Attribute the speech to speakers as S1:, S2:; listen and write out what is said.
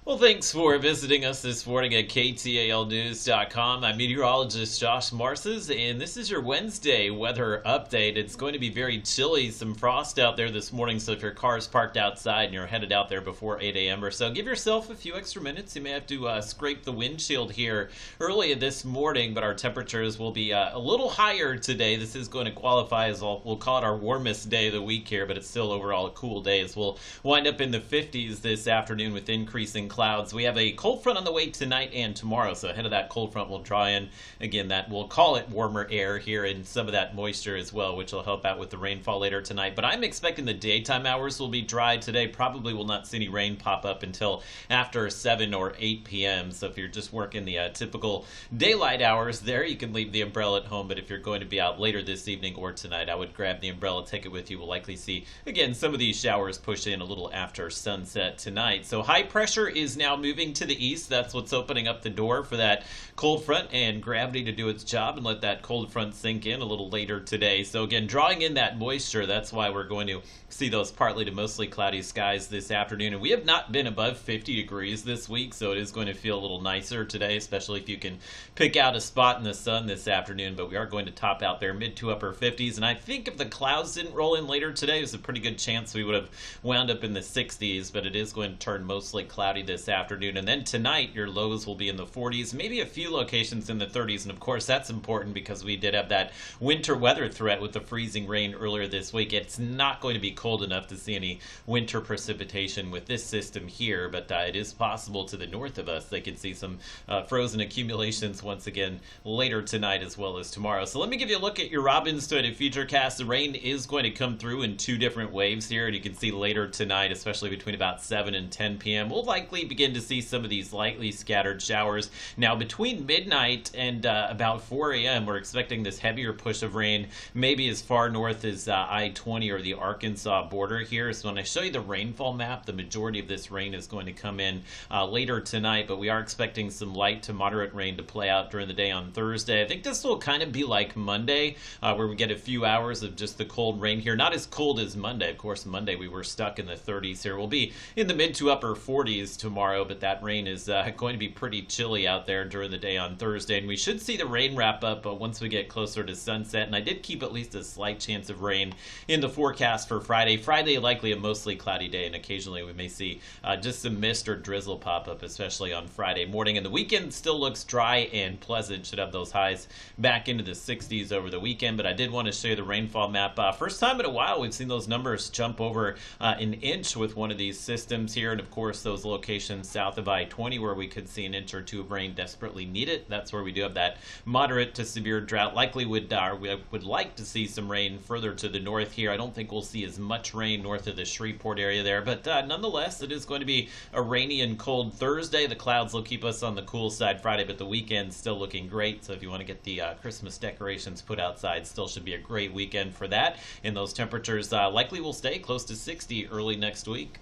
S1: Well, thanks for visiting us this morning at KTALnews.com. I'm meteorologist Josh Marces, and this is your Wednesday weather update. It's going to be very chilly, some frost out there this morning, so if your car is parked outside and you're headed out there before 8 a.m. or so, give yourself a few extra minutes. You may have to scrape the windshield here early this morning, but our temperatures will be a little higher today. This is going to qualify as, we'll call it our warmest day of the week here, but it's still overall a cool day as we'll wind up in the 50s this afternoon with increasing clouds. We have a cold front on the way tonight and tomorrow, so ahead of that cold front, we'll draw in, again, that we'll call it warmer air here and some of that moisture as well, which will help out with the rainfall later tonight. But I'm expecting the daytime hours will be dry today. Probably will not see any rain pop up until after 7 or 8 p.m. So if you're just working the typical daylight hours there, you can leave the umbrella at home. But if you're going to be out later this evening or tonight, I would grab the umbrella, take it with you. We'll likely see, again, some of these showers push in a little after sunset tonight. So high pressure is now moving to the east. That's what's opening up the door for that cold front and gravity to do its job and let that cold front sink in a little later today. So again, drawing in that moisture, that's why we're going to see those partly to mostly cloudy skies this afternoon. And we have not been above 50 degrees this week, so it is going to feel a little nicer today, especially if you can pick out a spot in the sun this afternoon. But we are going to top out there mid to upper 50s. And I think if the clouds didn't roll in later today, there's a pretty good chance we would have wound up in the 60s, but it is going to turn mostly cloudy this afternoon. And then tonight, your lows will be in the 40s, maybe a few locations in the 30s. And of course, that's important because we did have that winter weather threat with the freezing rain earlier this week. It's not going to be cold enough to see any winter precipitation with this system here, but it is possible to the north of us they could see some frozen accumulations once again later tonight as well as tomorrow. So let me give you a look at your Robin's Futurecast. The rain is going to come through in two different waves here, and you can see later tonight, especially between about 7 and 10 p.m., we'll likely begin to see some of these lightly scattered showers. Now, between midnight and about 4 a.m., we're expecting this heavier push of rain, maybe as far north as I-20 or the Arkansas border here. So when I show you the rainfall map, the majority of this rain is going to come in later tonight, but we are expecting some light to moderate rain to play out during the day on Thursday. I think this will kind of be like Monday, where we get a few hours of just the cold rain here. Not as cold as Monday. Of course, Monday we were stuck in the 30s here. We'll be in the mid to upper 40s tomorrow, but that rain is going to be pretty chilly out there during the day on Thursday, and we should see the rain wrap up once we get closer to sunset. And I did keep at least a slight chance of rain in the forecast for Friday. Friday, likely a mostly cloudy day, and occasionally we may see just some mist or drizzle pop up, especially on Friday morning. And the weekend still looks dry and pleasant. Should have those highs back into the 60s over the weekend, but I did want to show you the rainfall map. First time in a while we've seen those numbers jump over an inch with one of these systems here, and of course those locations south of I-20 where we could see an inch or two of rain desperately needed. That's where we do have that moderate to severe drought. Likely we would like to see some rain further to the north here. I don't think we'll see as much rain north of the Shreveport area there, but nonetheless, it is going to be a rainy and cold Thursday. The clouds will keep us on the cool side Friday, but the weekend's still looking great. So if you want to get the Christmas decorations put outside, still should be a great weekend for that. And those temperatures likely will stay close to 60 early next week.